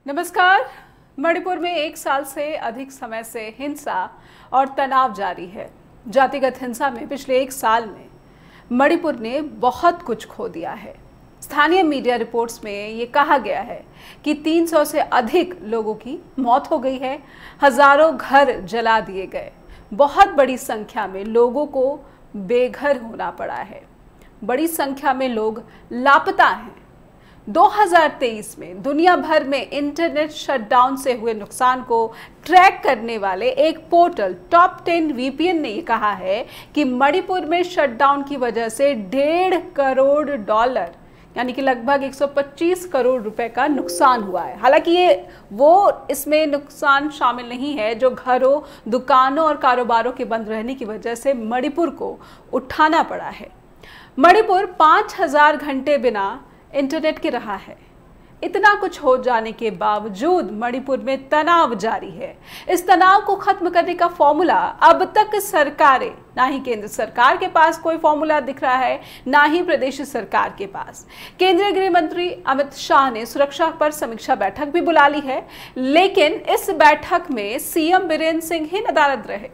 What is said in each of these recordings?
नमस्कार। मणिपुर में एक साल से अधिक समय से हिंसा और तनाव जारी है। जातिगत हिंसा में पिछले एक साल में मणिपुर ने बहुत कुछ खो दिया है। स्थानीय मीडिया रिपोर्ट्स में ये कहा गया है कि 300 से अधिक लोगों की मौत हो गई है, हजारों घर जला दिए गए, बहुत बड़ी संख्या में लोगों को बेघर होना पड़ा है, बड़ी संख्या में लोग लापता हैं। 2023 में दुनिया भर में इंटरनेट शटडाउन से हुए नुकसान को ट्रैक करने वाले एक पोर्टल टॉप 10 वीपीएन ने कहा है कि मणिपुर में शटडाउन की वजह से $1.5 करोड़ यानी कि लगभग 125 करोड़ रुपए का नुकसान हुआ है। हालांकि इसमें नुकसान शामिल नहीं है जो घरों, दुकानों और कारोबारों के बंद रहने की वजह से मणिपुर को उठाना पड़ा है। मणिपुर 5000 घंटे बिना इंटरनेट के रहा है। इतना कुछ हो जाने के बावजूद मणिपुर में तनाव जारी है। इस तनाव को खत्म करने का फॉर्मूला अब तक सरकारें, ना ही केंद्र सरकार के पास कोई फॉर्मूला दिख रहा है, ना ही प्रदेश सरकार के पास। केंद्रीय गृह मंत्री अमित शाह ने सुरक्षा पर समीक्षा बैठक भी बुला ली है, लेकिन इस बैठक में सीएम बीरेन्द्र सिंह ही नदारद रहे।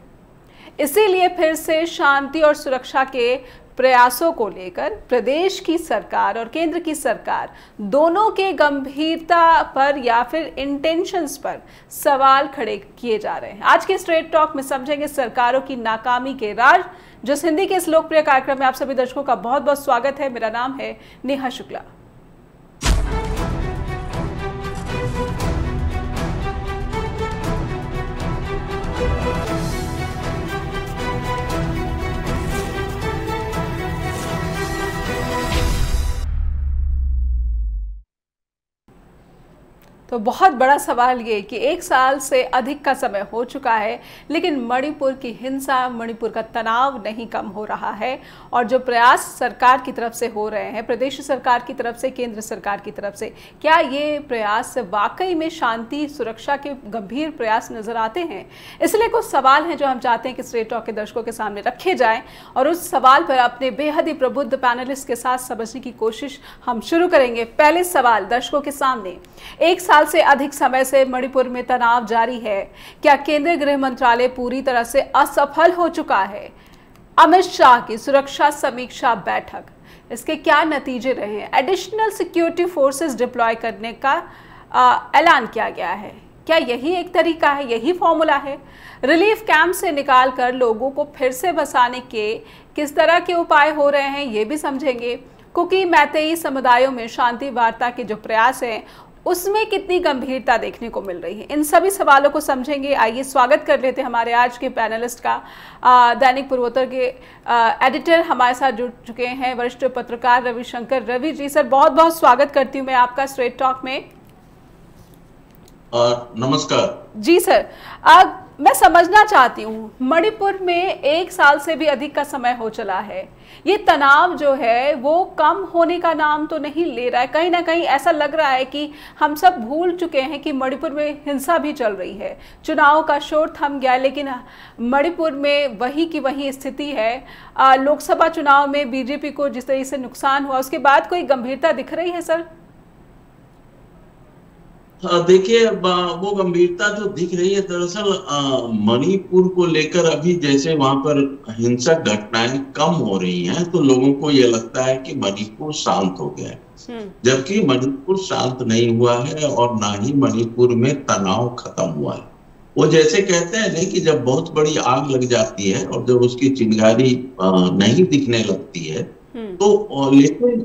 इसीलिए फिर से शांति और सुरक्षा के प्रयासों को लेकर प्रदेश की सरकार और केंद्र की सरकार दोनों के गंभीरता पर या फिर इंटेंशंस पर सवाल खड़े किए जा रहे हैं। आज के स्ट्रेट टॉक में समझेंगे सरकारों की नाकामी के राज। जिस हिंदी के इस लोकप्रिय कार्यक्रम में आप सभी दर्शकों का बहुत बहुत स्वागत है। मेरा नाम है नेहा शुक्ला। तो बहुत बड़ा सवाल ये कि एक साल से अधिक का समय हो चुका है, लेकिन मणिपुर की हिंसा, मणिपुर का तनाव नहीं कम हो रहा है। और जो प्रयास सरकार की तरफ से हो रहे हैं, प्रदेश सरकार की तरफ से, केंद्र सरकार की तरफ से, क्या ये प्रयास वाकई में शांति सुरक्षा के गंभीर प्रयास नजर आते हैं? इसलिए कुछ सवाल हैं जो हम चाहते हैं कि स्ट्रेट टॉक के दर्शकों के सामने रखे जाएं और उस सवाल पर अपने बेहद ही प्रबुद्ध पैनलिस्ट के साथ समझने की कोशिश हम शुरू करेंगे। पहले सवाल दर्शकों के सामने, एक साल से अधिक समय से मणिपुर में तनाव जारी है। क्या केंद्रीय गृह मंत्रालय पूरी तरह से असफल हो चुका है? अमित शाह की सुरक्षा समीक्षा बैठक, इसके क्या नतीजे रहे हैं? एडिशनल सिक्योरिटी फोर्सेस डिप्लॉय करने का ऐलान किया गया है। क्या यही एक तरीका है, यही फॉर्मूला है? रिलीफ कैंप से निकालकर लोगों को फिर से बसाने के किस तरह के उपाय हो रहे हैं, ये भी समझेंगे। कुकी मैतेई समुदायों में शांति वार्ता के जो प्रयास हैं उसमें कितनी गंभीरता देखने को मिल रही है, इन सभी सवालों को समझेंगे। आइए स्वागत कर लेते हैं हमारे आज के पैनलिस्ट का। दैनिक पूर्वोत्तर के एडिटर हमारे साथ जुड़ चुके हैं वरिष्ठ पत्रकार रविशंकर रवि जी। सर बहुत बहुत स्वागत करती हूँ मैं आपका स्ट्रेट टॉक में। नमस्कार जी सर, मैं समझना चाहती हूँ, मणिपुर में एक साल से भी अधिक का समय हो चला है, ये तनाव जो है वो कम होने का नाम तो नहीं ले रहा है। कहीं ना कहीं ऐसा लग रहा है कि हम सब भूल चुके हैं कि मणिपुर में हिंसा भी चल रही है। चुनाव का शोर थम गया, लेकिन मणिपुर में वही की वही स्थिति है। लोकसभा चुनाव में बीजेपी को जिस तरीके से नुकसान हुआ, उसके बाद कोई गंभीरता दिख रही है सर? देखिए, वो गंभीरता जो दिख रही है, दरअसल मणिपुर को लेकर अभी जैसे वहां पर हिंसक घटनाएं कम हो रही हैं तो लोगों को ये लगता है कि मणिपुर शांत हो गया है, जबकि मणिपुर शांत नहीं हुआ है और ना ही मणिपुर में तनाव खत्म हुआ है। वो जैसे कहते हैं नहीं कि जब बहुत बड़ी आग लग जाती है और जब उसकी चिंगारी नहीं दिखने लगती है तो लेकिन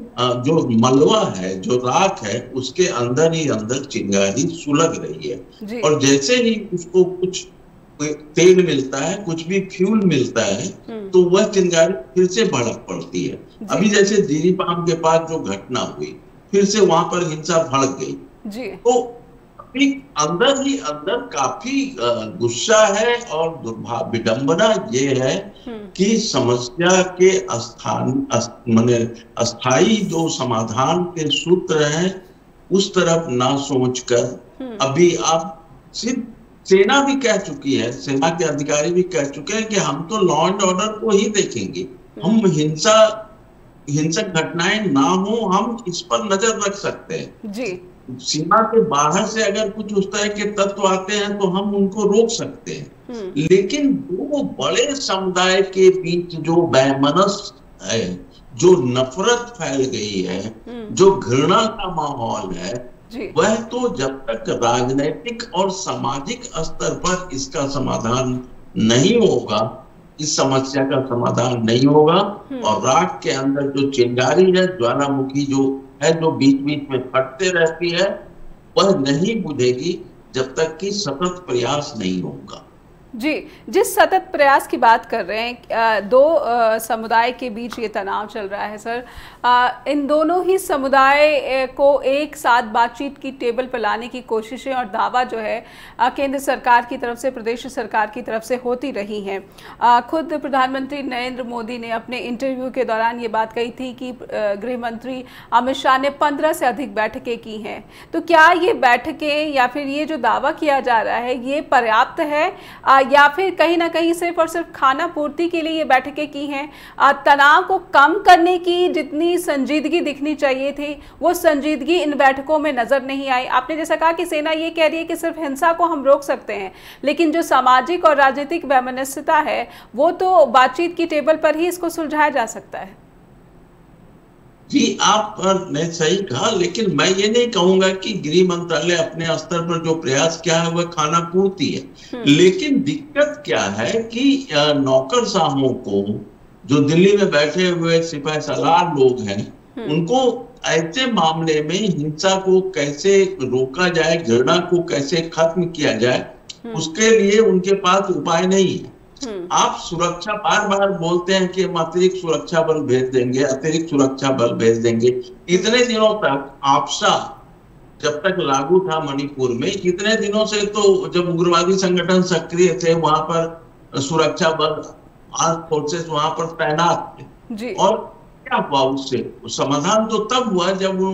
जो मलबा है, जो राख है, उसके अंदर ही अंदर चिंगारी सुलग रही है। और जैसे ही उसको कुछ तेल मिलता है, कुछ भी फ्यूल मिलता है, तो वह चिंगारी फिर से भड़क पड़ती है। अभी जैसे जीरीपाम के पास जो घटना हुई, फिर से वहां पर हिंसा भड़क गई। तो अंदर ही अंदर काफी गुस्सा है और विडंबना ये है कि समस्या के अस्थाई जो समाधान के सूत्र हैं उस तरफ ना सोचकर अभी आप सिर्फ, सेना भी कह चुकी है, सेना के अधिकारी भी कह चुके हैं कि हम तो लॉ एंड ऑर्डर को ही देखेंगे, हम हिंसक घटनाएं ना हो, हम इस पर नजर रख सकते हैं। सीमा के बाहर से अगर कुछ उस तरह के तत्व आते हैं तो हम उनको रोक सकते हैं, लेकिन दो बड़े समुदाय के बीच जो वैमनस्य है, जो नफरत फैल गई है, जो घृणा का माहौल है, वह तो जब तक राजनीतिक और सामाजिक स्तर पर इसका समाधान नहीं होगा, इस समस्या का समाधान नहीं होगा, और राख के अंदर जो चिंगारी है, ज्वालामुखी जो है, जो बीच बीच में फटते रहती है, वह नहीं बुझेगी जब तक कि सतत प्रयास नहीं होगा। जी, जिस सतत प्रयास की बात कर रहे हैं, दो समुदाय के बीच ये तनाव चल रहा है सर, इन दोनों ही समुदाय को एक साथ बातचीत की टेबल पर लाने की कोशिशें और दावा जो है केंद्र सरकार की तरफ से, प्रदेश सरकार की तरफ से होती रही हैं। खुद प्रधानमंत्री नरेंद्र मोदी ने अपने इंटरव्यू के दौरान ये बात कही थी कि गृह मंत्री अमित शाह ने 15 से अधिक बैठकें की हैं। तो क्या ये बैठकें या फिर ये जो दावा किया जा रहा है ये पर्याप्त है, या फिर कहीं ना कहीं सिर्फ और सिर्फ खाना पूर्ति के लिए ये बैठकें की हैं? तनाव को कम करने की जितनी संजीदगी दिखनी चाहिए थी वो संजीदगी इन बैठकों में नजर नहीं आई। आपने जैसा कहा कि सेना ये कह रही है कि सिर्फ हिंसा को हम रोक सकते हैं, लेकिन जो सामाजिक और राजनीतिक वैमनस्यता है वो तो बातचीत की टेबल पर ही इसको सुलझाया जा सकता है। जी, आपने सही कहा, लेकिन मैं ये नहीं कहूंगा कि गृह मंत्रालय अपने स्तर पर जो प्रयास किया है वह खाना पूर्ति है। लेकिन दिक्कत क्या है कि नौकरशाहों को, जो दिल्ली में बैठे हुए सिपाही सालार लोग हैं, उनको ऐसे मामले में हिंसा को कैसे रोका जाए, घृणा को कैसे खत्म किया जाए, उसके लिए उनके पास उपाय नहीं है। आप सुरक्षा, बार बार बोलते हैं कि हम अतिरिक्त सुरक्षा बल भेज देंगे, अतिरिक्त सुरक्षा बल भेज देंगे। इतने दिनों तक आपसा जब तक लागू था मणिपुर में, इतने दिनों से तो जब उग्रवादी संगठन सक्रिय थे वहां पर सुरक्षा बल, आर्म फोर्सेस वहां पर तैनात थे। और क्या हुआ उससे? समाधान तो तब हुआ जब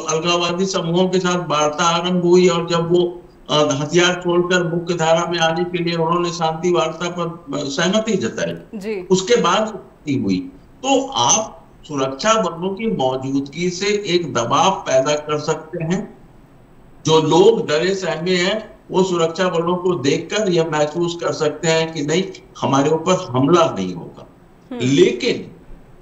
अलगाववादी समूहों के साथ वार्ता आरंभ हुई और जब वो हथियार छोड़कर मुख्य धारा में आने के लिए उन्होंने शांति वार्ता पर सहमति जताई, उसके बाद हुई। तो आप सुरक्षा बलों की मौजूदगी से एक दबाव पैदा कर सकते हैं। जो लोग डरे सहमे हैं वो सुरक्षा बलों को देखकर यह महसूस कर सकते हैं कि नहीं, हमारे ऊपर हमला नहीं होगा। लेकिन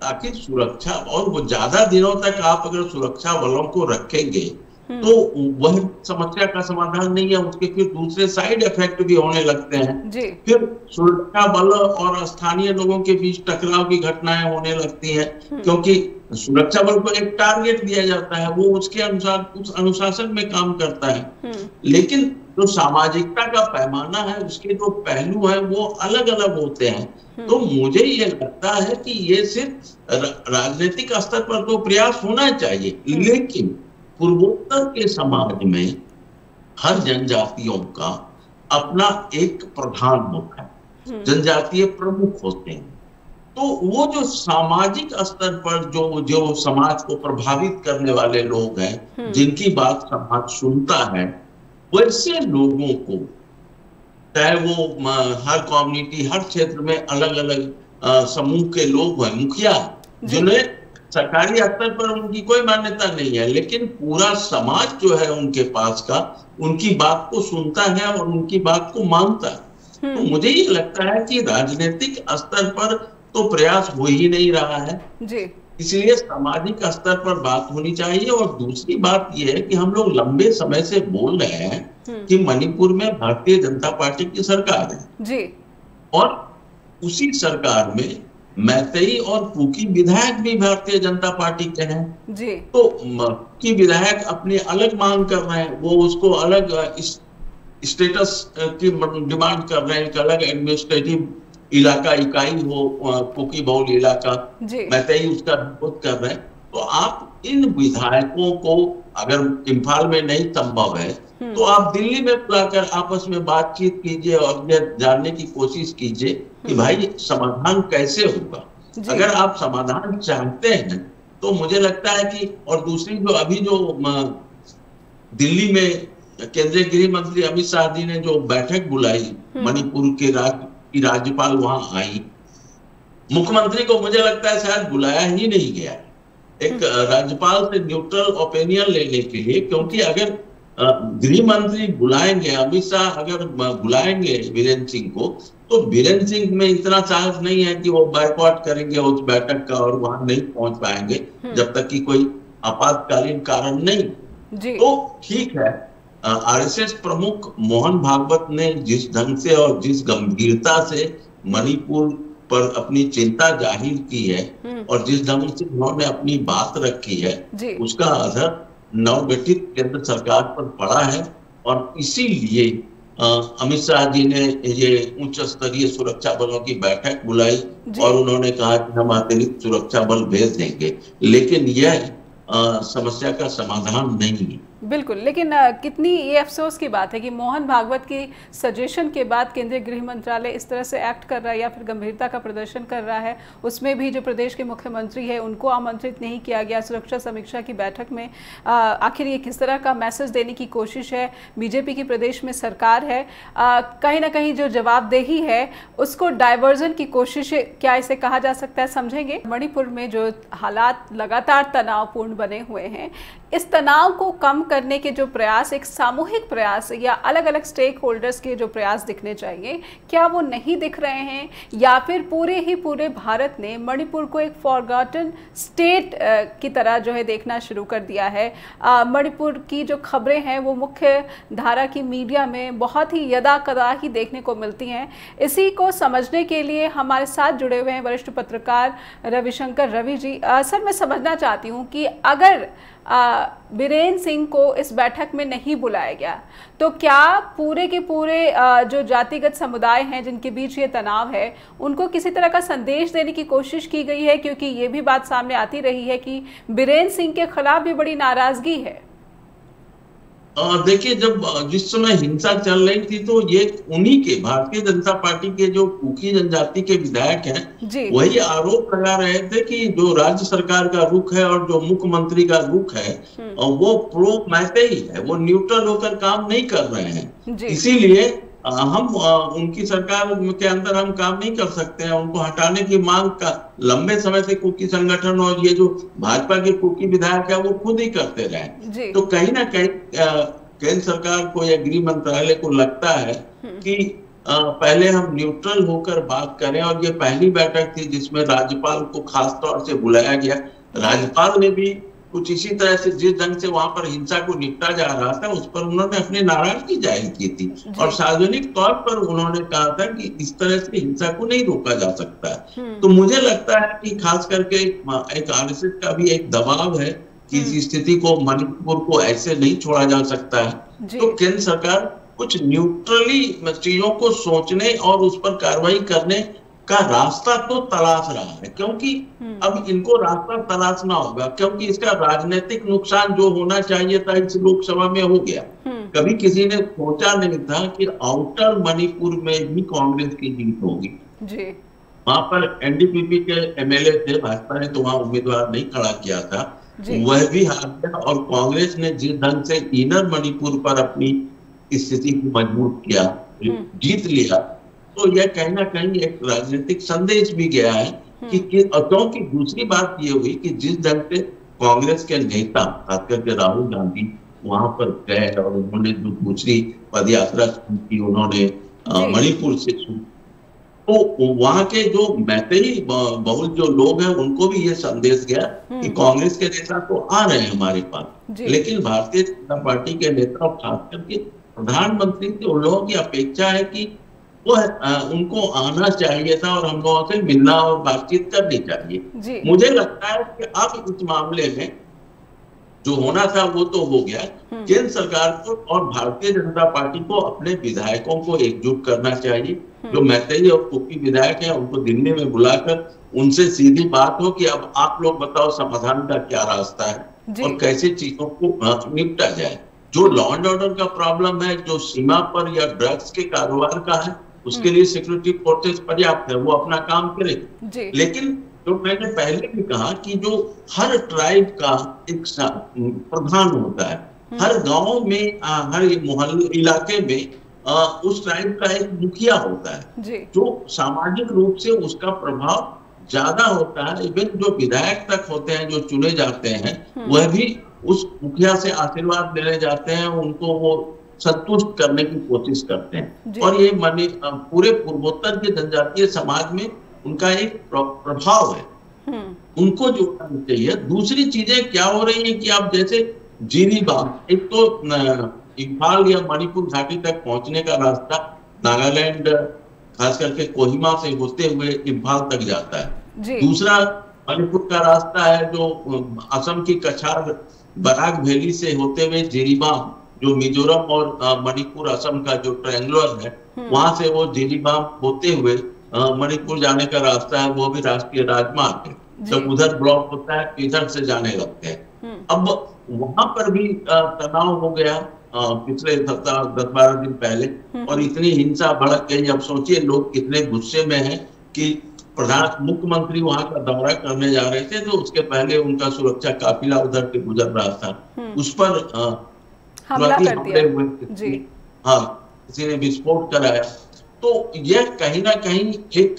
ताकि सुरक्षा, और वो ज्यादा दिनों तक आप अगर सुरक्षा बलों को रखेंगे तो वह समस्या का समाधान नहीं है, उसके फिर दूसरे साइड इफेक्ट भी होने लगते हैं। फिर सुरक्षा बल और स्थानीय लोगों के बीच टकराव की घटनाएं होने लगती हैं, क्योंकि सुरक्षा बल को एक टारगेट दिया जाता है, वो उसके अनुसार उस अनुशासन में काम करता है। लेकिन जो सामाजिकता का पैमाना है, उसके जो पहलू हैं वो अलग अलग होते हैं। तो मुझे ये लगता है कि ये सिर्फ राजनीतिक स्तर पर तो प्रयास होना चाहिए, लेकिन पूर्वोत्तर के समाज में हर जनजातियों का अपना एक प्रधान मुख है, जनजातीय प्रमुख होते हैं। तो वो जो सामाजिक स्तर पर जो समाज को प्रभावित करने वाले लोग हैं, जिनकी बात समाज सुनता है, वैसे लोगों को, चाहे वो हर कम्युनिटी, हर क्षेत्र में अलग अलग समूह के लोग हैं, मुखिया, जिन्हें सरकारी स्तर पर उनकी कोई मान्यता नहीं है, लेकिन पूरा समाज जो है उनके पास का, उनकी बात को सुनता है और उनकी बात को मानता है। तो मुझे ये लगता है कि राजनीतिक स्तर पर तो प्रयास हो ही नहीं रहा है जी। इसलिए सामाजिक स्तर पर बात होनी चाहिए। और दूसरी बात यह है कि हम लोग लंबे समय से बोल रहे हैं कि मणिपुर में भारतीय जनता पार्टी की सरकार है जी, और उसी सरकार में मैतेई और कुकी विधायक भी भारतीय जनता पार्टी के हैं जी। तो की विधायक अपनी अलग मांग कर रहे हैं, वो उसको अलग स्टेटस की डिमांड कर रहे हैं, एक अलग एडमिनिस्ट्रेटिव इलाका इकाई हो, कुकी बहुल इलाका, मैतेई उसका विरोध कर रहे हैं। तो आप इन विधायकों को, अगर इम्फाल में नहीं संभव है तो आप दिल्ली में बुलाकर आपस में बातचीत कीजिए और यह जानने की कोशिश कीजिए कि भाई समाधान कैसे होगा। अगर आप समाधान चाहते हैं तो मुझे लगता है कि, और दूसरी जो अभी जो दिल्ली में केंद्रीय गृह मंत्री अमित शाह जी ने जो बैठक बुलाई, मणिपुर के राज्यपाल वहां आई, मुख्यमंत्री को मुझे लगता है शायद बुलाया ही नहीं गया। एक राज्यपाल से न्यूट्रल ओपिनियन लेने के लिए, क्योंकि अगर गृह मंत्री बुलाएंगे, अमित शाह अगर बुलाएंगे वीरेंद्र सिंह को, तो वीरेंद्र सिंह में इतना साहस नहीं है कि वो बायकॉट करेंगे उस बैठक का और वहां नहीं पहुंच पाएंगे जब तक कि कोई आपातकालीन कारण नहीं। तो ठीक है, आरएसएस प्रमुख मोहन भागवत ने जिस ढंग से और जिस गंभीरता से मणिपुर पर अपनी चिंता जाहिर की है और जिस ढंग से उन्होंने अपनी बात रखी है, उसका असर नवगठित केंद्र सरकार पर पड़ा है। और इसीलिए अमित शाह जी ने ये उच्च स्तरीय सुरक्षा बलों की बैठक बुलाई और उन्होंने कहा कि हम अतिरिक्त सुरक्षा बल भेज देंगे, लेकिन यह समस्या का समाधान नहीं है। बिल्कुल, लेकिन कितनी ये अफसोस की बात है कि मोहन भागवत की सजेशन के बाद केंद्रीय गृह मंत्रालय इस तरह से एक्ट कर रहा है या फिर गंभीरता का प्रदर्शन कर रहा है। उसमें भी जो प्रदेश के मुख्यमंत्री है उनको आमंत्रित नहीं किया गया सुरक्षा समीक्षा की बैठक में। आखिर ये किस तरह का मैसेज देने की कोशिश है? बीजेपी की प्रदेश में सरकार है, कहीं ना कहीं जो जवाबदेही है उसको डाइवर्जन की कोशिश, क्या इसे कहा जा सकता है, समझेंगे? मणिपुर में जो हालात लगातार तनावपूर्ण बने हुए हैं, इस तनाव को कम करने के जो प्रयास, एक सामूहिक प्रयास या अलग अलग स्टेक होल्डर्स के जो प्रयास दिखने चाहिए, क्या वो नहीं दिख रहे हैं? या फिर पूरे भारत ने मणिपुर को एक फॉरगॉटन स्टेट की तरह जो है देखना शुरू कर दिया है? मणिपुर की जो खबरें हैं वो मुख्य धारा की मीडिया में बहुत ही यदा कदा ही देखने को मिलती हैं। इसी को समझने के लिए हमारे साथ जुड़े हुए हैं वरिष्ठ पत्रकार रविशंकर रवि जी। सर, मैं समझना चाहती हूँ कि अगर बीरेन्द्र सिंह को इस बैठक में नहीं बुलाया गया तो क्या पूरे के पूरे जो जातिगत समुदाय हैं जिनके बीच ये तनाव है उनको किसी तरह का संदेश देने की कोशिश की गई है? क्योंकि ये भी बात सामने आती रही है कि बीरेन्द्र सिंह के खिलाफ भी बड़ी नाराजगी है। देखिए, जब जिस समय हिंसा चल रही थी तो ये उन्हीं के भारतीय जनता पार्टी के जो कुकी जनजाति के विधायक हैं वही आरोप लगा रहे थे कि जो राज्य सरकार का रुख है और जो मुख्यमंत्री का रुख है वो प्रो मैतेई है, वो न्यूट्रल होकर काम नहीं कर रहे हैं। इसीलिए हम उनकी सरकार के अंदर हम काम नहीं कर सकते हैं। उनको हटाने की मांग का लंबे समय से कुकी संगठन और ये जो भाजपा के कुकी विधायक है वो खुद ही करते रहे। तो कहीं ना कहीं केंद्र सरकार को या गृह मंत्रालय को लगता है कि पहले हम न्यूट्रल होकर बात करें। और ये पहली बैठक थी जिसमें राज्यपाल को खास तौर से बुलाया गया। राज्यपाल ने भी कुछ इसी तरह से जिस ढंग से वहां पर हिंसा को निपटा जा रहा था उस पर उन्होंने अपनी नाराजगी जाहिर की थी और सार्वजनिक तौर पर उन्होंने कहा था कि इस तरह से हिंसा को नहीं रोका जा सकता है। तो मुझे लगता है कि खास करके एक आरएसएस का भी एक दबाव है कि इस स्थिति को, मणिपुर को ऐसे नहीं छोड़ा जा सकता है। तो केंद्र सरकार कुछ न्यूट्रली चीजों को सोचने और उस पर कार्रवाई करने का रास्ता तो तलाश रहा है, क्योंकि अब इनको रास्ता तलाशना होगा, क्योंकि इसका राजनीतिक नुकसान जो होना चाहिए था इस लोकसभा में हो गया। कभी किसी ने सोचा नहीं था कि आउटर मणिपुर में भी कांग्रेस की जीत होगी। वहां पर एनडीपीपी के एमएलए थे, भाजपा ने तो वहां उम्मीदवार नहीं खड़ा किया था, वह भी हार गया। और कांग्रेस ने जिस ढंग से इनर मणिपुर पर अपनी स्थिति को मजबूत किया, जीत लिया, तो यह कहीं ना कहीं एक राजनीतिक संदेश भी गया है कि क्योंकि दूसरी बात ये हुई कि जिस ढंग से कांग्रेस के नेता खास करके राहुल गांधी वहां पर गए और उन्होंने जो दूसरी पदयात्रा की उन्होंने मणिपुर से शुरू, तो वहां के जो मैतेई बहुल जो लोग हैं उनको भी ये संदेश गया कि कांग्रेस के नेता तो आ रहे हैं हमारे पास, लेकिन भारतीय जनता पार्टी के नेता और खास करके प्रधानमंत्री से उन लोगों की अपेक्षा है कि वो उनको आना चाहिए था और हम लोगों से मिलना और बातचीत करनी चाहिए। मुझे लगता है कि अब इस मामले में जो होना था वो तो हो गया। केंद्र सरकार को और भारतीय जनता पार्टी को अपने विधायकों को एकजुट करना चाहिए। जो मैतेई और कुकी विधायक हैं उनको दिल्ली में बुलाकर उनसे सीधी बात हो कि अब आप लोग बताओ समाधान का क्या रास्ता है और कैसे चीजों को निपटा जाए। जो लॉ एंड ऑर्डर का प्रॉब्लम है, जो सीमा पर या ड्रग्स के कारोबार का है, उसके लिए सिक्योरिटी फोर्सेस पर्याप्त है, वो अपना काम करें। लेकिन जो मैंने पहले भी कहा कि जो हर ट्राइब का एक प्रधान होता है, हर गांव में, हर मोहल्ले इलाके में उस ट्राइब का एक मुखिया होता है जो सामाजिक रूप से उसका प्रभाव ज्यादा होता है। इवन जो विधायक तक होते हैं, जो चुने जाते हैं, वह भी उस मुखिया से आशीर्वाद लेने जाते हैं, उनको वो संतुष्ट करने की कोशिश करते हैं। और ये पूरे पूर्वोत्तर के जनजातीय समाज में उनका एक प्रभाव है, उनको जोड़ना चाहिए। दूसरी चीजें क्या हो रही है कि आप जैसे जिरीबाम, एक तो इम्फाल या मणिपुर घाटी तक पहुंचने का रास्ता नागालैंड खास करके कोहिमा से होते हुए इम्फाल तक जाता है। दूसरा मणिपुर का रास्ता है जो असम की कछार बराक वैली से होते हुए जिरीबाम, जो मिजोरम और मणिपुर असम का जो ट्रायंगुलर है, वहां से वो जिरीबाम होते हुए मणिपुर जाने का रास्ता है, वो भी राष्ट्रीय राजमार्ग है। जब उधर ब्लॉक होता है इधर से जाने लगते हैं। अब वहां पर भी तनाव हो गया पिछले 10-12 दिन पहले, और इतनी हिंसा भड़क गई। अब सोचिए लोग कितने गुस्से में हैं कि मुख्यमंत्री वहां का दौरा करने जा रहे थे, तो उसके पहले उनका सुरक्षा काफिला उधर से गुजर रहा था, उस पर हमले हुए। हाँ, किसी ने विस्फोट कराया। तो यह कहीं ना कहीं एक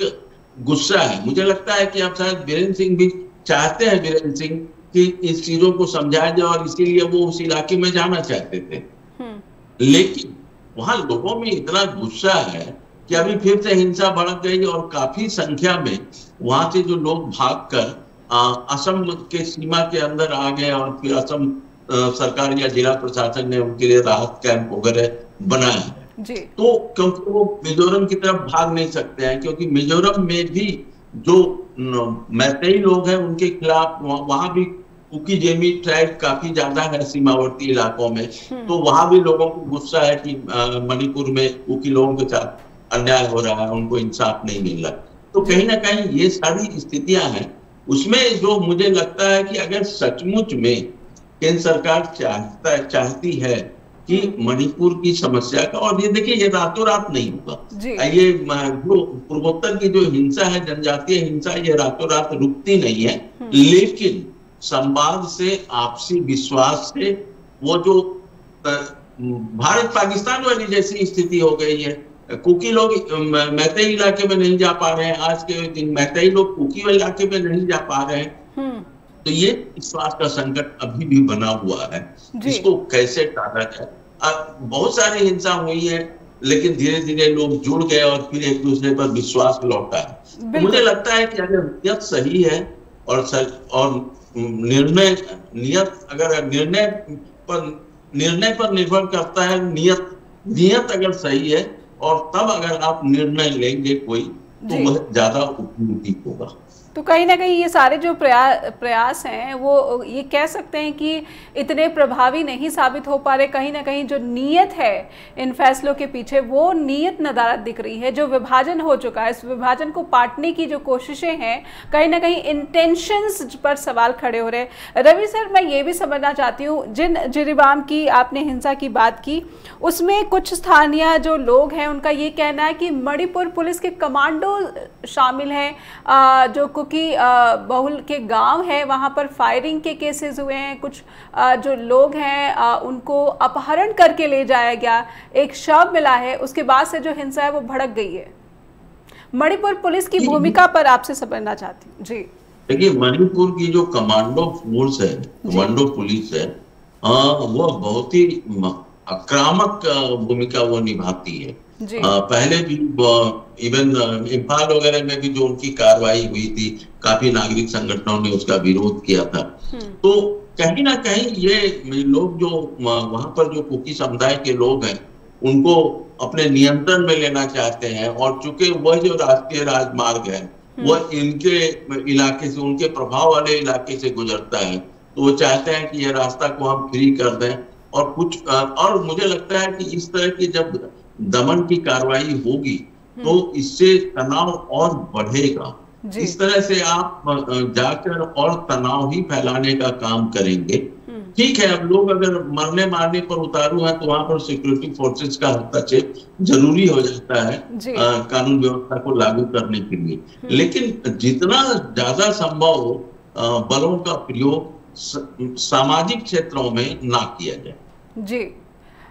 गुस्सा है। मुझे लगता है कि आप शायद बीरेंद्र सिंह भी चाहते हैं, बीरेंद्र सिंह, कि इस चीजों को समझाया जाए, और इसीलिए वो उस इलाके में जाना चाहते थे। लेकिन वहां लोगों में इतना गुस्सा है कि अभी फिर से हिंसा भड़क गई, और काफी संख्या में वहां से जो लोग भागकर असम के सीमा के अंदर आ गए, और फिर असम सरकार या जिला प्रशासन ने उनके लिए राहत कैंप वगैरह बनाए। तो क्योंकि वो मिजोरम की तरफ भाग नहीं सकते हैं, क्योंकि मिजोरम में भी जो मैतेई लोग हैं उनके खिलाफ वहां भी कुकी जेमी ट्राइब काफी ज्यादा है सीमावर्ती इलाकों में। तो वहां भी लोगों को गुस्सा है कि मणिपुर में कुकी लोगों के साथ अन्याय हो रहा है, उनको इंसाफ नहीं मिल रहा। तो कहीं ना कहीं ये सारी स्थितियां हैं। उसमें जो मुझे लगता है कि अगर सचमुच में केंद्र सरकार चाहती है कि मणिपुर की समस्या का, और ये देखिए ये रातों रात नहीं होगा, ये जो पूर्वोत्तर की जो हिंसा है, जनजातीय हिंसा, ये रातों रात रुकती नहीं है। लेकिन संवाद से, आपसी विश्वास से, वो जो भारत पाकिस्तान वाली जैसी स्थिति हो गई है, कुकी लोग मैतेई इलाके में नहीं जा पा रहे हैं, आज के दिन मैतेई लोग कुकी इलाके में नहीं जा पा रहे हैं। तो ये विश्वास का संकट अभी भी बना हुआ है, इसको कैसे टाला जाए। बहुत सारी हिंसा हुई है, लेकिन धीरे धीरे लोग जुड़ गए और फिर एक दूसरे पर विश्वास लौटा है। तो मुझे लगता है कि अगर नियत सही है और नियत अगर निर्णय पर निर्भर करता है, नियत अगर सही है, और तब अगर आप निर्णय लेंगे कोई, तो वह ज्यादा उपयोगी होगा। तो कहीं ना कहीं ये सारे जो प्रयास हैं वो ये कह सकते हैं कि इतने प्रभावी नहीं साबित हो पा रहे। कहीं ना कहीं जो नीयत है इन फैसलों के पीछे, वो नीयत नदारद दिख रही है। जो विभाजन हो चुका है, इस विभाजन को पाटने की जो कोशिशें हैं, कहीं ना कहीं इंटेंशंस पर सवाल खड़े हो रहे हैं। रवि सर, मैं ये भी समझना चाहती हूँ, जिन जिरीबाम की आपने हिंसा की बात की, उसमें कुछ स्थानीय जो लोग हैं उनका ये कहना है कि मणिपुर पुलिस के कमांडो शामिल हैं, जो कुकी बहुल के गांव है, वहां पर फायरिंग के केसेस हुए हैं। कुछ जो लोग हैं उनको अपहरण करके ले जाया गया, एक शव मिला है, उसके बाद से जो हिंसा है वो भड़क गई है। मणिपुर पुलिस की भूमिका पर आपसे समझना चाहती हूँ। जी देखिए, मणिपुर की जो कमांडो फोर्स है, कमांडो पुलिस है, वो बहुत ही आक्रामक भूमिका वो निभाती है। पहले भी इवन इम्फाल वगैरह में भी जो उनकी कार्रवाई हुई थी, काफी नागरिक संगठनों ने उसका विरोध किया था। तो कहीं ना कहीं ये लोग जो वहां पर जो कुकी समुदाय के लोग हैं, उनको अपने नियंत्रण में लेना चाहते हैं, और चूंकि वह जो राष्ट्रीय राजमार्ग है वह इनके इलाके से, उनके प्रभाव वाले इलाके से गुजरता है, तो वो चाहते हैं कि यह रास्ता को हम फ्री कर दें। और मुझे लगता है कि इस तरह की जब दमन की कार्रवाई होगी तो इससे तनाव और बढ़ेगा। इस तरह से आप जाकर और तनाव ही फैलाने का काम करेंगे। ठीक है, अब लोग अगर मरने मारने पर उतारू हैं तो वहां पर सिक्योरिटी फोर्सेस का हस्तक्षेप जरूरी हो जाता है कानून व्यवस्था को लागू करने के लिए, लेकिन जितना ज्यादा संभव हो बलों का प्रयोग सामाजिक क्षेत्रों में ना किया जाए। जी,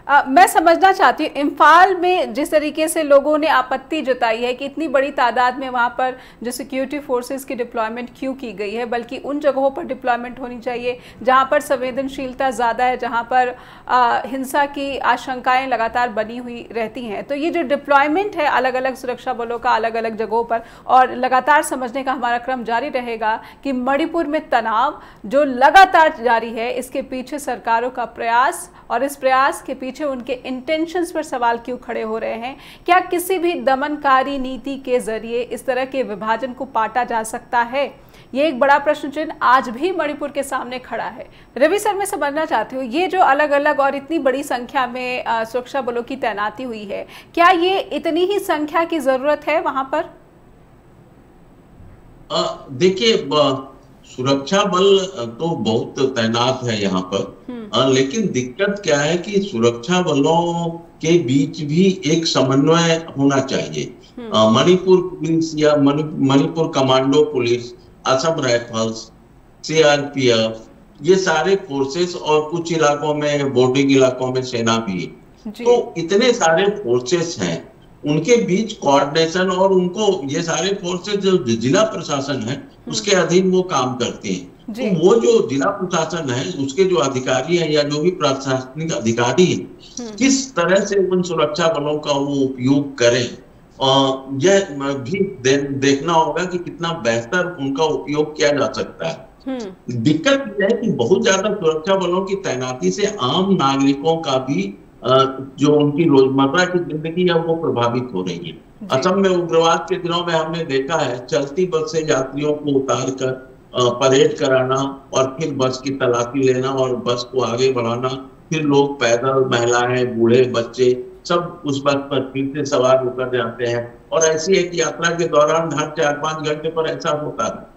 मैं समझना चाहती हूँ, इम्फाल में जिस तरीके से लोगों ने आपत्ति जताई है कि इतनी बड़ी तादाद में वहाँ पर जो सिक्योरिटी फोर्सेस की डिप्लॉयमेंट क्यों की गई है, बल्कि उन जगहों पर डिप्लॉयमेंट होनी चाहिए जहाँ पर संवेदनशीलता ज़्यादा है, जहाँ पर हिंसा की आशंकाएं लगातार बनी हुई रहती हैं। तो ये जो डिप्लॉयमेंट है अलग अलग सुरक्षा बलों का अलग अलग जगहों पर, और लगातार समझने का हमारा क्रम जारी रहेगा कि मणिपुर में तनाव जो लगातार जारी है, इसके पीछे सरकारों का प्रयास, और इस प्रयास के पीछे उनके इंटेंशंस पर सवाल क्यों खड़े हो रहे हैं। क्या किसी भी दमनकारी नीति के जरिए इस तरह के विभाजन को पाटा जा सकता है? ये एक बड़ा प्रश्न चिन्ह आज भी मणिपुर के सामने खड़ा है। रवि सर, मैं समझना चाहती हूँ, ये जो अलग अलग और इतनी बड़ी संख्या में सुरक्षा बलों की तैनाती हुई है, क्या ये इतनी ही संख्या की जरूरत है वहां पर? देखिए, सुरक्षा बल तो बहुत तैनात है यहाँ पर, लेकिन दिक्कत क्या है कि सुरक्षा बलों के बीच भी एक समन्वय होना चाहिए। मणिपुर पुलिस या Manipur commando police, Assam rifles, CRPF, ये सारे फोर्सेस, और कुछ इलाकों में बॉर्डरिंग इलाकों में सेना भी है। तो इतने सारे फोर्सेस हैं, उनके बीच कोऑर्डिनेशन, और उनको ये सारे फोर्सेस जो जिला प्रशासन है उसके अधीन वो काम करते हैं। तो वो जो जिला प्रशासन है उसके जो अधिकारी हैं या जो भी प्रशासनिक अधिकारी हैं, किस तरह से उन सुरक्षा बलों का वो उपयोग करें, यह भी देखना होगा कि कितना बेहतर उनका उपयोग किया जा सकता है। दिक्कत यह है कि बहुत ज्यादा सुरक्षा बलों की तैनाती से आम नागरिकों का भी जो उनकी रोजमर्रा की जिंदगी है वो प्रभावित हो रही है। असम में उग्रवाद के दिनों में हमने देखा है, चलती बस से यात्रियों को उतार कर परेड कराना और फिर बस की तलाशी लेना और बस को आगे बढ़ाना, फिर लोग पैदल, महिलाएं, बूढ़े, बच्चे सब उस बस पर फिर से सवार होकर जाते हैं, और ऐसी एक यात्रा के दौरान हर 4-5 घंटे पर ऐसा होता है।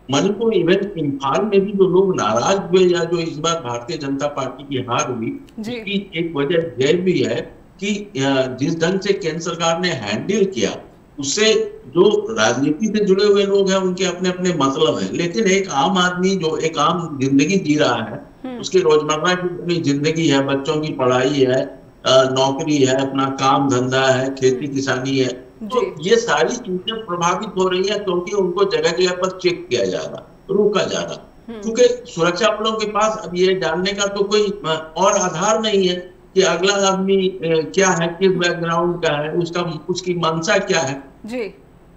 मणिपुर इवेंट इम्फाल में भी जो लोग नाराज हुए या जो इस बार भारतीय जनता पार्टी की हार हुई, उसकी एक वजह यह भी है कि जिस ढंग से केंद्र सरकार ने हैंडल किया, उससे जो राजनीति से जुड़े हुए लोग हैं उनके अपने अपने मतलब हैं, लेकिन एक आम आदमी जो एक आम जिंदगी जी रहा है, उसकी रोजमर्रा की अपनी जिंदगी है, बच्चों की पढ़ाई है, नौकरी है, अपना काम धंधा है, खेती किसानी है, तो ये सारी चीजें प्रभावित हो रही है क्योंकि उनको जगह जगह पर चेक किया जा रहा, रोका जा रहा, क्योंकि सुरक्षा बलों के पास अब ये जानने का तो कोई और आधार नहीं है कि अगला आदमी क्या है, किस बैकग्राउंड का है, उसकी मंशा क्या है।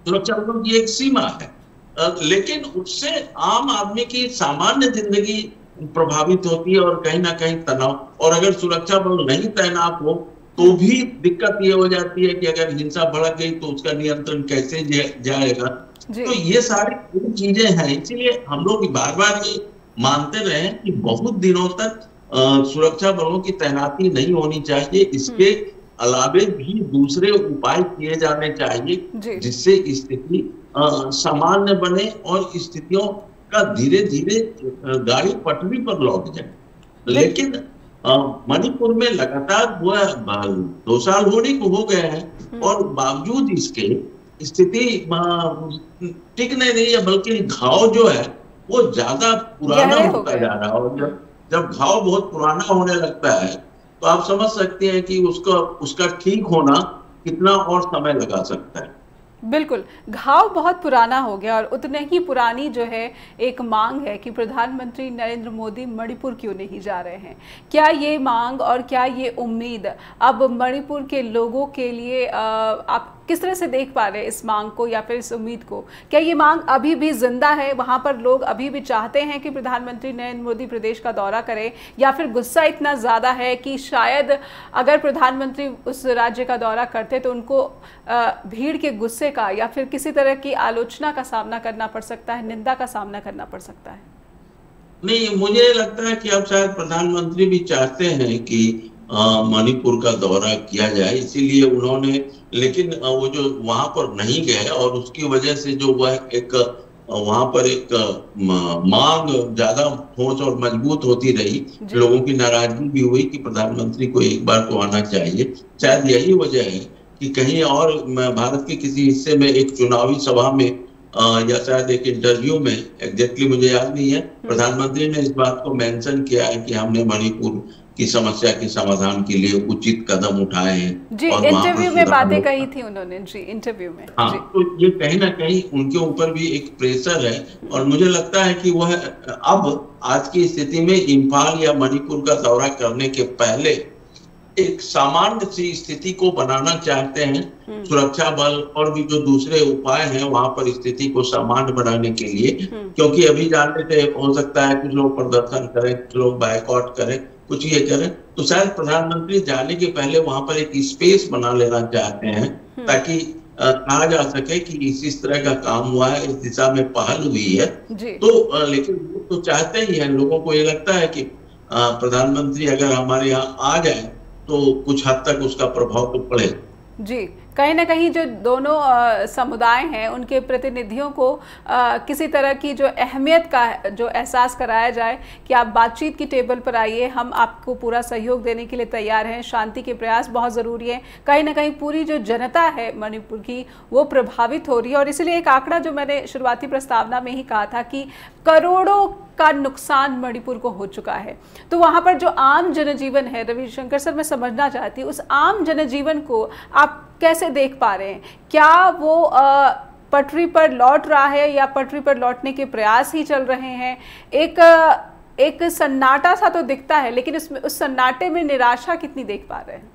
सुरक्षा बलों की एक सीमा है, लेकिन उससे आम आदमी की सामान्य जिंदगी प्रभावित होती है और कहीं ना कहीं तनाव, और अगर सुरक्षा बल नहीं तैनात हो तो भी दिक्कत ये हो जाती है कि अगर हिंसा भड़क गई तो उसका नियंत्रण कैसे जाएगा। तो ये सारी चीजें हैं, इसीलिए हम लोग बार बार ये मानते रहे कि बहुत दिनों तक सुरक्षा बलों की तैनाती नहीं होनी चाहिए। इसके अलावे भी दूसरे उपाय किए जाने चाहिए जिससे स्थिति सामान्य बने और स्थितियों का धीरे धीरे गाड़ी पटरी पर लौट जाए। लेकिन मणिपुर में लगातार 2 साल होने को हो गए हैं और बावजूद इसके स्थिति ठीक नहीं रही है, बल्कि घाव जो है वो ज्यादा पुराना होता जा रहा है, और जब घाव बहुत पुराना होने लगता है तो आप समझ सकते हैं कि उसका ठीक होना कितना और समय लगा सकता है। बिल्कुल, घाव बहुत पुराना हो गया, और उतने ही पुरानी जो है एक मांग है कि प्रधानमंत्री नरेंद्र मोदी मणिपुर क्यों नहीं जा रहे हैं। क्या ये मांग और क्या ये उम्मीद अब मणिपुर के लोगों के लिए आप किस तरह से देख पा रहे हैं इस मांग को या फिर इस उम्मीद को? क्या ये मांग अभी भी जिंदा है? वहाँ पर लोग अभी भी चाहते हैं कि प्रधानमंत्री नरेंद्र मोदी प्रदेश का दौरा करें, या फिर गुस्सा इतना ज़्यादा है कि शायद अगर प्रधानमंत्री उस राज्य का दौरा करते तो उनको भीड़ के गुस्से का या फिर किसी तरह की आलोचना का सामना करना पड़ सकता है, निंदा का सामना करना पड़ सकता है? नहीं, मुझे लगता है कि अब शायद प्रधानमंत्री भी चाहते हैं कि मणिपुर का दौरा किया जाए, इसीलिए उन्होंने, लेकिन वो जो वहां पर नहीं गए और उसकी वजह से जो वह एक वहां पर एक मांग ज्यादा ठोस और मजबूत होती रही, लोगों की नाराजगी भी हुई कि प्रधानमंत्री को एक बार तो आना चाहिए। शायद यही वजह है कि कहीं और भारत के किसी हिस्से में एक चुनावी सभा में या शायद एक इंटरव्यू में, एग्जैक्टली मुझे याद नहीं है, प्रधानमंत्री ने इस बात को मेंशन किया है कि हमने मणिपुर कि समस्या के समाधान के लिए उचित कदम उठाए हैं जी, और वहां पर इंटरव्यू में सुधार बातें हो। कही थी उन्होंने जी, इंटरव्यू में हाँ, जी। तो ये कहीं ना कहीं उनके ऊपर भी एक प्रेशर है और मुझे लगता है कि वह अब आज की स्थिति में इम्फाल या मणिपुर का दौरा करने के पहले एक सामान्य सी स्थिति को बनाना चाहते हैं। सुरक्षा बल और भी जो दूसरे उपाय हैं वहां पर स्थिति को सामान्य बनाने के लिए, क्योंकि अभी जानने से हो सकता है कुछ लोग प्रदर्शन करें, कुछ लोग बायकॉट करें, कुछ ये करें, तो शायद प्रधानमंत्री जाने के पहले वहां पर एक स्पेस बना लेना चाहते हैं ताकि कहा जा सके कि इस तरह का काम हुआ है, इस दिशा में पहल हुई है। तो लेकिन वो तो चाहते ही हैं, लोगों को ये लगता है कि प्रधानमंत्री अगर हमारे यहाँ आ जाए तो कुछ हद तक उसका प्रभाव तो पड़े। जी, कहीं ना कहीं जो दोनों समुदाय हैं उनके प्रतिनिधियों को किसी तरह की जो अहमियत का जो एहसास कराया जाए कि आप बातचीत की टेबल पर आइए, हम आपको पूरा सहयोग देने के लिए तैयार हैं, शांति के प्रयास बहुत ज़रूरी है। कहीं ना कहीं पूरी जो जनता है मणिपुर की वो प्रभावित हो रही है और इसलिए एक आंकड़ा जो मैंने शुरुआती प्रस्तावना में ही कहा था कि करोड़ों का नुकसान मणिपुर को हो चुका है। तो वहाँ पर जो आम जनजीवन है, रविशंकर सर, मैं समझना चाहती हूँ उस आम जनजीवन को आप कैसे देख पा रहे हैं? क्या वो पटरी पर लौट रहा है या पटरी पर लौटने के प्रयास ही चल रहे हैं? एक सन्नाटा सा तो दिखता है, लेकिन उस सन्नाटे में निराशा कितनी देख पा रहे हैं?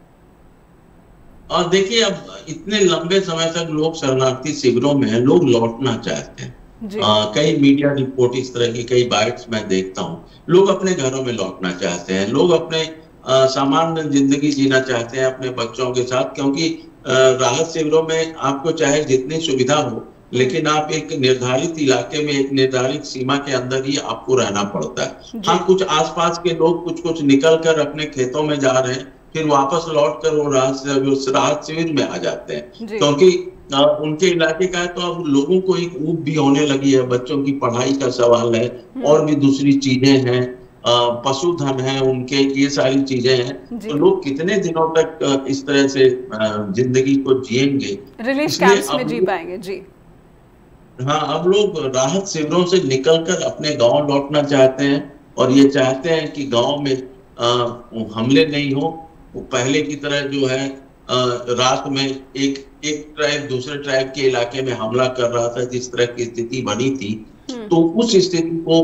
और देखिए, अब इतने लंबे समय तक लोग शरणार्थी शिविरों में हैं, लोग लौटना चाहते हैं। कई मीडिया रिपोर्ट इस तरह की, कई बाइट्स मैं देखता हूँ, लोग अपने घरों में लौटना चाहते हैं, लोग अपने सामान्य जिंदगी जीना चाहते हैं अपने बच्चों के साथ, क्योंकि राहत शिविरों में आपको चाहे जितनी सुविधा हो, लेकिन आप एक निर्धारित इलाके में एक निर्धारित सीमा के अंदर ही आपको रहना पड़ता है। हाँ, कुछ आसपास के लोग कुछ निकल कर अपने खेतों में जा रहे हैं, फिर वापस लौट कर वो राहत शिविर में आ जाते हैं, क्योंकि उनके इलाके का है। तो अब लोगों को एक ऊब भी होने लगी है, बच्चों की पढ़ाई का सवाल है और भी दूसरी चीजें हैं, पशुधन है उनके, ये सारी चीजें हैं। तो लोग कितने दिनों तक इस तरह से जिंदगी को जिएंगे, रिलीफ कैंप्स में जी पाएंगे? जी हाँ, अब लोग राहत शिविरों से निकलकर अपने गांव लौटना चाहते हैं और ये चाहते हैं कि गांव में हमले नहीं हो। वो पहले की तरह जो है रात में एक ट्राइब दूसरे ट्राइब के इलाके में हमला कर रहा था, जिस तरह की स्थिति बनी थी, तो उस स्थिति को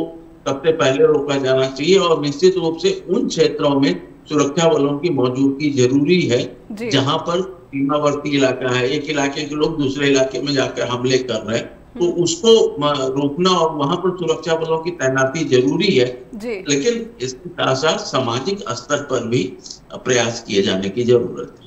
सबसे पहले रोका जाना चाहिए और निश्चित रूप से उन क्षेत्रों में सुरक्षा बलों की मौजूदगी जरूरी है जहां पर सीमावर्ती इलाका है, एक इलाके के लोग दूसरे इलाके में जाकर हमले कर रहे हैं, तो उसको रोकना और वहां पर सुरक्षा बलों की तैनाती जरूरी है। लेकिन इसके साथ साथ सामाजिक स्तर पर भी प्रयास किए जाने की जरूरत है।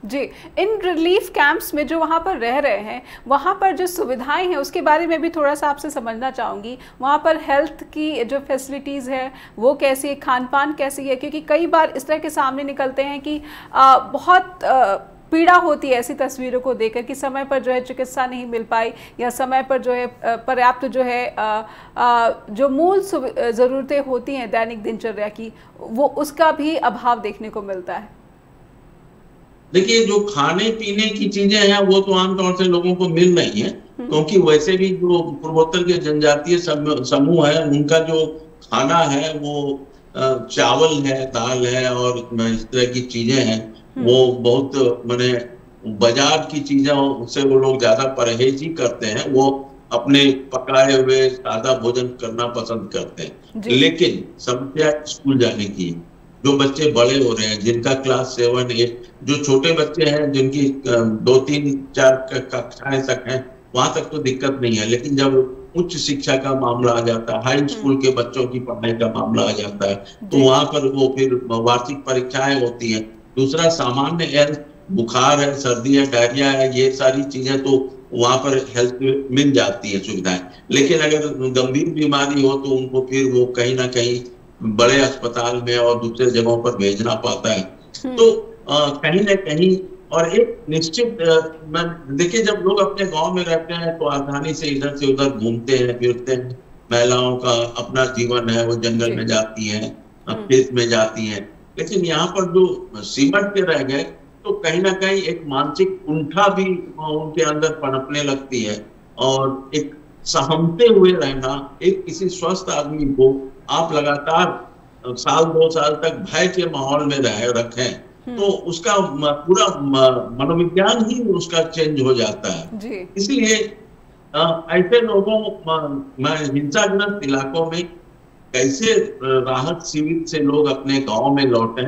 जी, इन रिलीफ कैंप्स में जो वहाँ पर रह रहे हैं, वहाँ पर जो सुविधाएं हैं उसके बारे में भी थोड़ा सा आपसे समझना चाहूँगी। वहाँ पर हेल्थ की जो फैसिलिटीज़ है वो कैसी है, खान पान कैसी है? क्योंकि कई बार इस तरह के सामने निकलते हैं कि बहुत पीड़ा होती है ऐसी तस्वीरों को देखकर कि समय पर जो है चिकित्सा नहीं मिल पाई या समय पर जो है पर्याप्त जो है जो मूल ज़रूरतें होती हैं दैनिक दिनचर्या की, वो उसका भी अभाव देखने को मिलता है। देखिए, जो खाने पीने की चीजें हैं वो तो आमतौर से लोगों को मिल रही हैं, क्योंकि वैसे भी जो पूर्वोत्तर के जनजातीय समूह है उनका जो खाना है वो चावल है, दाल है और इस तरह की चीजें हैं, वो बहुत माने बाजार की चीजों से वो लोग ज्यादा परहेज ही करते हैं, वो अपने पकाए हुए सादा भोजन करना पसंद करते हैं। लेकिन समस्या स्कूल जाने की, जो बच्चे बड़े हो रहे हैं, जिनका क्लास 7, 8, जो छोटे बच्चे हैं जिनकी 2, 3, 4 कक्षाएं तक हैं, वहां तक तो दिक्कत नहीं है, लेकिन जब उच्च शिक्षा का मामला आ जाता है, हाई स्कूल के बच्चों की पढ़ाई का मामला आ जाता है, तो वहां पर वो फिर वार्षिक परीक्षाएं होती हैं। दूसरा, सामान्य हेल्थ, बुखार है, सर्दी है, डायरिया है, ये सारी चीजें तो वहां पर हेल्थ मिल जाती है सुविधाएं। लेकिन अगर गंभीर बीमारी हो तो उनको फिर वो कहीं ना कहीं बड़े अस्पताल में और दूसरे जगहों पर भेजना पाता है। तो कहीं ना कहीं और एक निश्चित देखिए, जब लोग अपने गांव में रहते हैं तो आसानी से इधर से उधर घूमते हैं, फिरते हैं, महिलाओं का अपना जीवन है, वो जंगल में जाती हैं, खेत में जाती हैं। लेकिन यहाँ पर जो सिमट के रह गए तो कहीं ना कहीं एक मानसिक कुंठा भी उनके अंदर पनपने लगती है और एक सहमते हुए रहना, एक किसी स्वस्थ आदमी को आप लगातार साल 2 साल तक भय के माहौल में रखें तो उसका पूरा मनोविज्ञान ही उसका चेंज हो जाता है। इसलिए ऐसे लोगों हिंसाग्रस्त इलाकों में कैसे राहत शिविर से लोग अपने गांव में लौटें,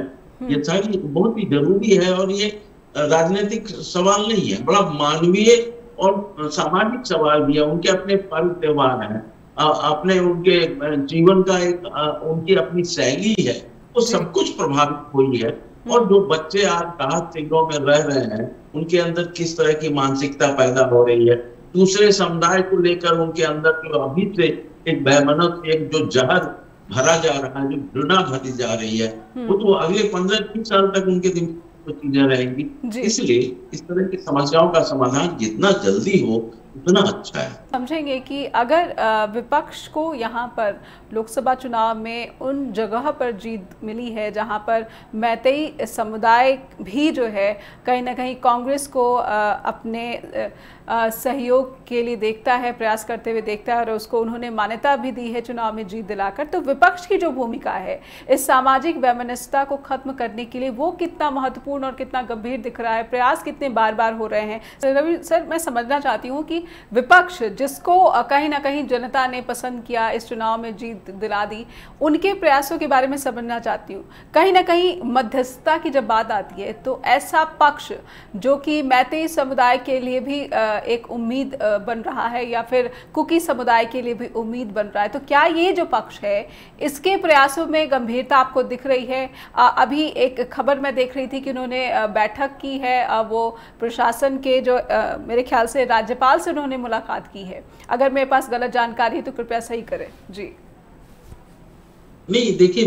ये सारी बहुत ही जरूरी है। और ये राजनीतिक सवाल नहीं है, बड़ा मानवीय और सामाजिक सवाल भी है। उनके अपने पर्व त्योहार हैं, अपने उनके जीवन का एक उनकी अपनी शैली है, वो सब कुछ प्रभावित हुई है। और जो बच्चे आज राहत शिविरों में रह रहे हैं, उनके अंदर किस तरह की मानसिकता पैदा हो रही है, दूसरे समुदाय को लेकर उनके अंदर जो अभी से एक वैमनस्य, एक जो जहर भरा जा रहा है, जो घृणा भरी जा रही है, वो तो अगले 15-20 साल तक उनके दिन चीजें रहेंगी। इसलिए इस तरह की समस्याओं का समाधान जितना जल्दी हो उतना अच्छा है। समझेंगे कि अगर विपक्ष को यहाँ पर लोकसभा चुनाव में उन जगह पर जीत मिली है जहाँ पर मैतेई समुदाय भी जो है कहीं ना कहीं कांग्रेस को अपने सहयोग के लिए देखता है, प्रयास करते हुए देखता है, और उसको उन्होंने मान्यता भी दी है चुनाव में जीत दिलाकर, तो विपक्ष की जो भूमिका है इस सामाजिक वैमनस्यता को खत्म करने के लिए वो कितना महत्वपूर्ण और कितना गंभीर दिख रहा है, प्रयास कितने बार बार हो रहे हैं। रवि सर, मैं समझना चाहती हूँ कि विपक्ष जिसको कहीं ना कहीं जनता ने पसंद किया, इस चुनाव में जीत दिला दी, उनके प्रयासों के बारे में समझना चाहती हूँ। कहीं ना कहीं मध्यस्थता की जब बात आती है तो ऐसा पक्ष जो कि मैतेई समुदाय के लिए भी एक उम्मीद बन रहा है या फिर कुकी समुदाय के लिए भी उम्मीद बन रहा है, तो क्या ये जो पक्ष है इसके प्रयासों में गंभीरता आपको दिख रही है? अभी एक खबर मैं देख रही थी कि उन्होंने बैठक की है, वो प्रशासन के जो मेरे ख्याल से राज्यपाल से उन्होंने मुलाकात की है। अगर मेरे पास गलत जानकारी है तो कृपया सही करें। जी नहीं, देखिए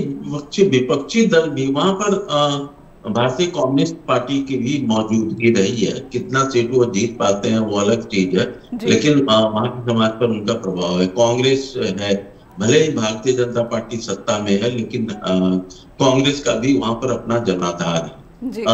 विपक्षी दल भी वहां पर भारतीय कम्युनिस्ट पार्टी की भी मौजूदगी रही है। कितना सीट वो जीत पाते हैं वो अलग चीज है, लेकिन वहां के समाज पर उनका प्रभाव है। कांग्रेस है, भले ही भारतीय जनता पार्टी सत्ता में है, लेकिन कांग्रेस का भी वहां पर अपना जनाधार है।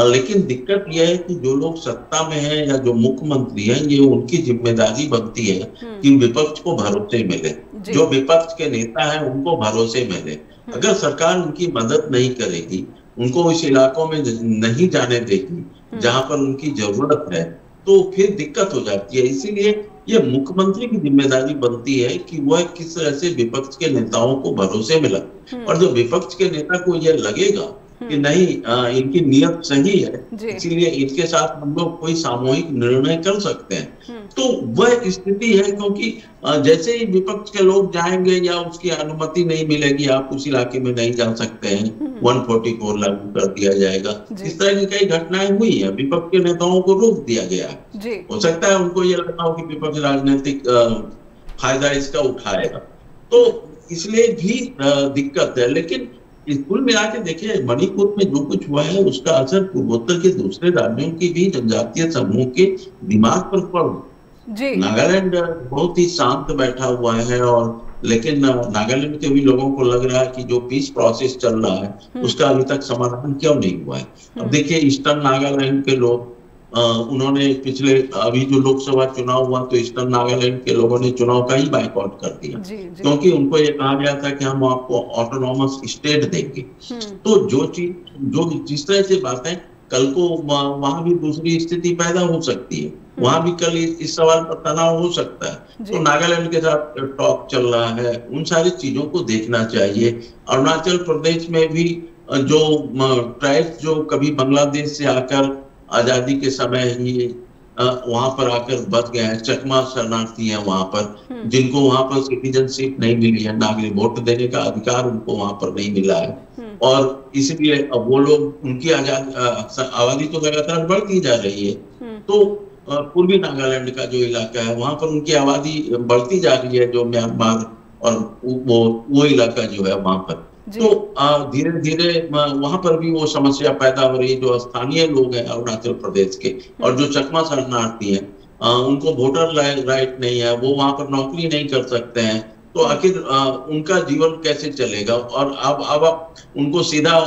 लेकिन दिक्कत यह है कि जो लोग सत्ता में हैं या जो मुख्यमंत्री हैं, ये उनकी जिम्मेदारी बनती है कि विपक्ष को भरोसे मिले, जो विपक्ष के नेता हैं उनको भरोसे मिले। अगर सरकार उनकी मदद नहीं करेगी, उनको इस इलाकों में नहीं जाने देगी जहां पर उनकी जरूरत है, तो फिर दिक्कत हो जाती है। इसीलिए ये मुख्यमंत्री की जिम्मेदारी बनती है कि वह किस तरह से विपक्ष के नेताओं को भरोसे मिला। और जो विपक्ष के नेता को यह लगेगा कि नहीं इनकी नीयत सही है, इसीलिए इनके साथ हम लोग कोई सामूहिक निर्णय कर सकते हैं, तो वह स्थिति है। क्योंकि जैसे ही विपक्ष के लोग जाएंगे या उसकी अनुमति नहीं मिलेगी, आप उस इलाके में नहीं जा सकते हैं, 144 लागू कर दिया जाएगा। इस तरह की कई घटनाएं हुई है, विपक्ष के नेताओं को रोक दिया गया है। हो सकता है उनको ये लगता हो कि विपक्ष राजनीतिक फायदा इसका उठाएगा, तो इसलिए भी दिक्कत है। लेकिन इस कुल मिला के देखिए, मणिपुर में जो कुछ हुआ है उसका असर पूर्वोत्तर के दूसरे राज्यों की भी जनजातीय समूह के दिमाग पर पड़। नागालैंड बहुत ही शांत बैठा हुआ है, और लेकिन नागालैंड के भी लोगों को लग रहा है कि जो पीस प्रोसेस चल रहा है उसका अभी तक समाधान क्यों नहीं हुआ है। अब देखिए ईस्टर्न नागालैंड के लोग उन्होंने पिछले अभी जो लोकसभा चुनाव हुआ तो ईस्टर्न नागालैंड के लोगों ने चुनाव का ही बाइकआउट कर दिया, क्योंकि उनको ये कहा गया था कि हम आपको ऑटोनॉमस स्टेट देंगे। तो जो जिस तरह से बातें, कल को वहां भी दूसरी स्थिति पैदा हो सकती है, वहां भी कल इस सवाल पर तनाव हो सकता है। तो नागालैंड के साथ टॉक चल रहा है, उन सारी चीजों को देखना चाहिए। अरुणाचल प्रदेश में भी जो ट्राइब्स जो कभी बांग्लादेश से आकर आजादी के समय ही वहां पर आकर बच गए हैं, चकमा शरणार्थी हैं वहां पर, जिनको वहां पर सिटीजनशिप नहीं मिली है, नागरिक वोट देने का अधिकार उनको वहां पर नहीं मिला है। और इसलिए अब वो लोग, उनकी आबादी तो लगातार बढ़ती जा रही है। तो पूर्वी नागालैंड का जो इलाका है वहां पर उनकी आबादी बढ़ती जा रही है, जो म्यांमार और वो इलाका जो है वहां पर, तो धीरे धीरे वहां पर भी वो समस्या पैदा हो रही है। जो स्थानीय लोग हैं अरुणाचल प्रदेश के और जो चकमा शरणार्थी हैं, उनको वोटर राइट नहीं है, वो वहां पर नौकरी नहीं कर सकते हैं, तो आखिर उनका जीवन कैसे चलेगा? और अब आप उनको सीधा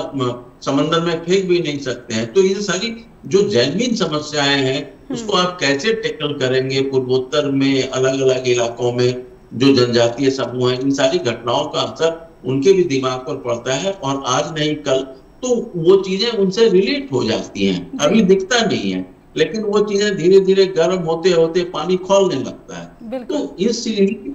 समंदर में फेंक भी नहीं सकते हैं। तो ये सारी जो जेन्युइन समस्याएं हैं उसको आप कैसे टैकल करेंगे? पूर्वोत्तर में अलग अलग इलाकों में जो जनजातीय समूह है, इन सारी घटनाओं का असर उनके भी दिमाग पर पड़ता है, और आज नहीं कल तो वो चीजें उनसे रिलेट हो जाती हैं। अभी दिखता नहीं है, लेकिन वो चीजें धीरे धीरे गर्म होते होते पानी खौलने लगता है। तो इसलिए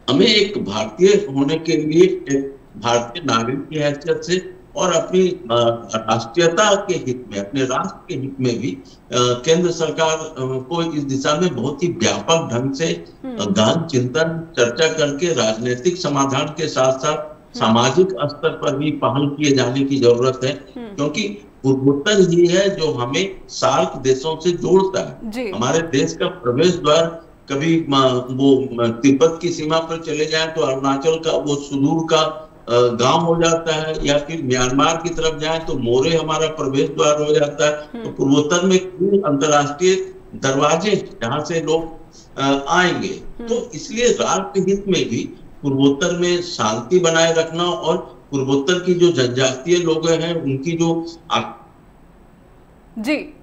हमें एक भारतीय होने के लिए, एक भारतीय नागरिक की हैसियत से और अपनी राष्ट्रीयता के हित में, अपने राष्ट्र के हित में भी केंद्र सरकार को इस दिशा में बहुत ही व्यापक ढंग से गहन चिंतन चर्चा करके राजनीतिक समाधान के साथ साथ सामाजिक स्तर पर भी पहल किए जाने की जरूरत है, क्योंकि पूर्वोत्तर ही है जो हमें सार्क देशों से जोड़ता है। हमारे देश का प्रवेश द्वार, कभी वो तिब्बत की सीमा पर चले जाएं तो अरुणाचल का वो सुदूर का गांव हो जाता है, या फिर म्यांमार की तरफ जाएं तो मोरे हमारा प्रवेश द्वार हो जाता है। तो पूर्वोत्तर में अंतर्राष्ट्रीय दरवाजे जहां से लोग आएंगे, तो इसलिए राष्ट्र हित में भी पूर्वोत्तर में शांति बनाए रखना और पूर्वोत्तर की जो जनजातीय लोग हैं उनकी जो जी,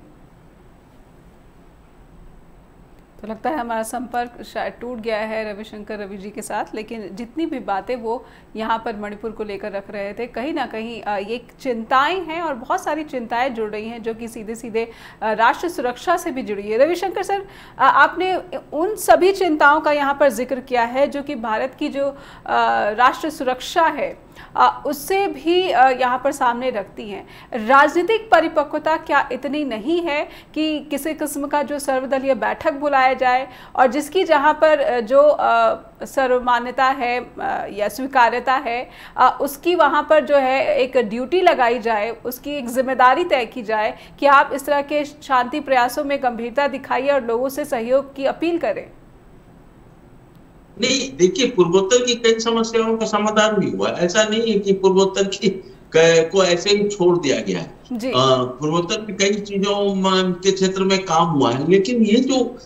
तो लगता है हमारा संपर्क शायद टूट गया है रविशंकर रवि जी के साथ, लेकिन जितनी भी बातें वो यहाँ पर मणिपुर को लेकर रख रहे थे, कहीं ना कहीं ये चिंताएं हैं और बहुत सारी चिंताएं जुड़ रही हैं जो कि सीधे सीधे राष्ट्र सुरक्षा से भी जुड़ी है। रविशंकर सर, आपने उन सभी चिंताओं का यहाँ पर जिक्र किया है जो कि भारत की जो राष्ट्र सुरक्षा है उससे भी यहाँ पर सामने रखती हैं। राजनीतिक परिपक्वता क्या इतनी नहीं है कि किसी किस्म का जो सर्वदलीय बैठक बुलाया जाए और जिसकी जहाँ पर जो सर्वमान्यता है या स्वीकार्यता है उसकी वहाँ पर जो है एक ड्यूटी लगाई जाए, उसकी एक जिम्मेदारी तय की जाए कि आप इस तरह के शांति प्रयासों में गंभीरता दिखाइए और लोगों से सहयोग की अपील करें? नहीं, देखिए, पूर्वोत्तर की कई समस्याओं का समाधान भी हुआ। ऐसा नहीं है कि पूर्वोत्तर की को ऐसे ही छोड़ दिया गया है। पूर्वोत्तर की कई चीजों के क्षेत्र में काम हुआ है, लेकिन ये जो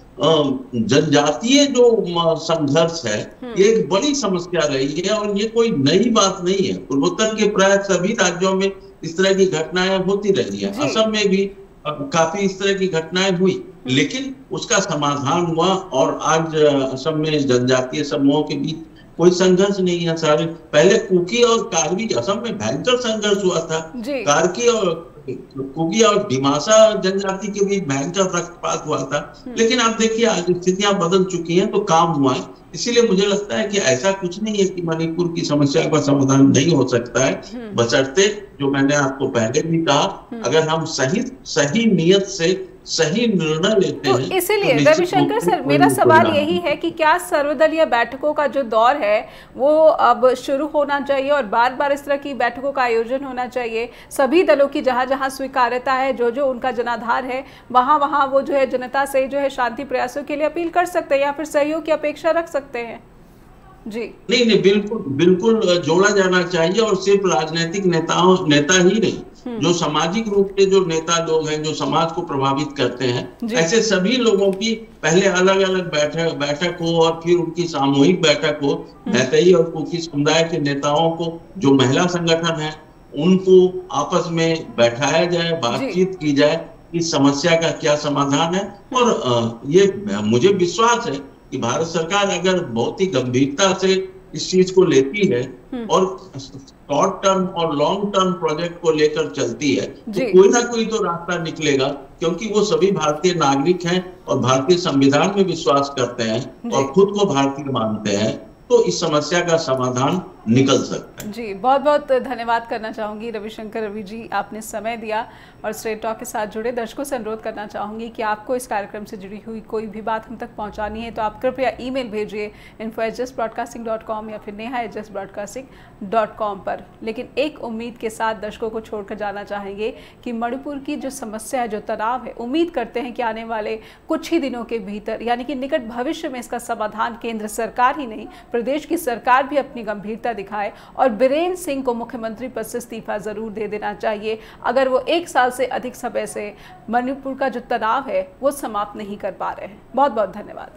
जनजातीय जो संघर्ष है ये एक बड़ी समस्या रही है और ये कोई नई बात नहीं है। पूर्वोत्तर के प्राय सभी राज्यों में इस तरह की घटनाएं होती रही है। असम में भी काफी इस तरह की घटनाएं हुई, लेकिन उसका समाधान हुआ और आज असम में जनजातीय समूहों के बीच कोई संघर्ष नहीं है। सारे पहले कुकी और कार्बी, असम में भयंकर संघर्ष हुआ था। कार्की और कुकी और डिमासा जनजाति के बीच भयंकर रक्तपात हुआ था, लेकिन आप देखिए आज स्थितियां बदल चुकी हैं तो काम हुआ है। इसीलिए मुझे लगता है कि ऐसा कुछ नहीं है कि मणिपुर की समस्या का समाधान नहीं हो सकता है, बशर्ते जो मैंने आपको पहले भी कहा, अगर हम सही नियत से सही निर्णय लेते हैं। तो इसीलिए रविशंकर सर, मेरा सवाल यही है कि क्या सर्वदलीय बैठकों का जो दौर है वो अब शुरू होना चाहिए और बार बार इस तरह की बैठकों का आयोजन होना चाहिए? सभी दलों की जहां जहां स्वीकार्यता है, जो जो उनका जनाधार है, वहां वहां वो जो है जनता से जो है शांति प्रयासों के लिए अपील कर सकते हैं या फिर सहयोग की अपेक्षा रख सकते हैं? जी नहीं, बिल्कुल जोड़ा जाना चाहिए, और सिर्फ राजनीतिक नेता ही नहीं, जो सामाजिक रूप से जो नेता लोग हैं, जो समाज को प्रभावित करते हैं, ऐसे सभी लोगों की पहले अलग अलग बैठक हो और फिर उनकी सामूहिक बैठक हो। मैतेई और कुकी समुदाय के नेताओं को, जो महिला संगठन है, उनको आपस में बैठाया जाए, बातचीत की जाए, इस समस्या का क्या समाधान है। और ये मुझे विश्वास है कि भारत सरकार अगर बहुत ही गंभीरता से इस चीज को लेती है और शॉर्ट टर्म और लॉन्ग टर्म प्रोजेक्ट को लेकर चलती है, तो कोई ना कोई तो रास्ता निकलेगा, क्योंकि वो सभी भारतीय नागरिक हैं और भारतीय संविधान में विश्वास करते हैं और खुद को भारतीय मानते हैं, तो इस समस्या का समाधान निकल सकता है। जी, बहुत बहुत धन्यवाद करना चाहूँगी रविशंकर रवि जी, आपने समय दिया और स्ट्रेट टॉक के साथ जुड़े। दर्शकों से अनुरोध करना चाहूँगी कि आपको इस कार्यक्रम से जुड़ी हुई कोई भी बात हम तक पहुँचानी है तो आप कृपया ईमेल भेजिए info@justbroadcasting.com या फिर neha@justbroadcasting.com पर। लेकिन एक उम्मीद के साथ दर्शकों को छोड़कर जाना चाहेंगे कि मणिपुर की जो समस्या है, जो तनाव है, उम्मीद करते हैं कि आने वाले कुछ ही दिनों के भीतर, यानी कि निकट भविष्य में इसका समाधान केंद्र सरकार ही नहीं, प्रदेश की सरकार भी अपनी गंभीरता दिखाए और बीरेन सिंह को मुख्यमंत्री पद से इस्तीफा जरूर दे देना चाहिए अगर वो 1 साल से अधिक समय से मणिपुर का जो तनाव है वो समाप्त नहीं कर पा रहे हैं। बहुत बहुत धन्यवाद।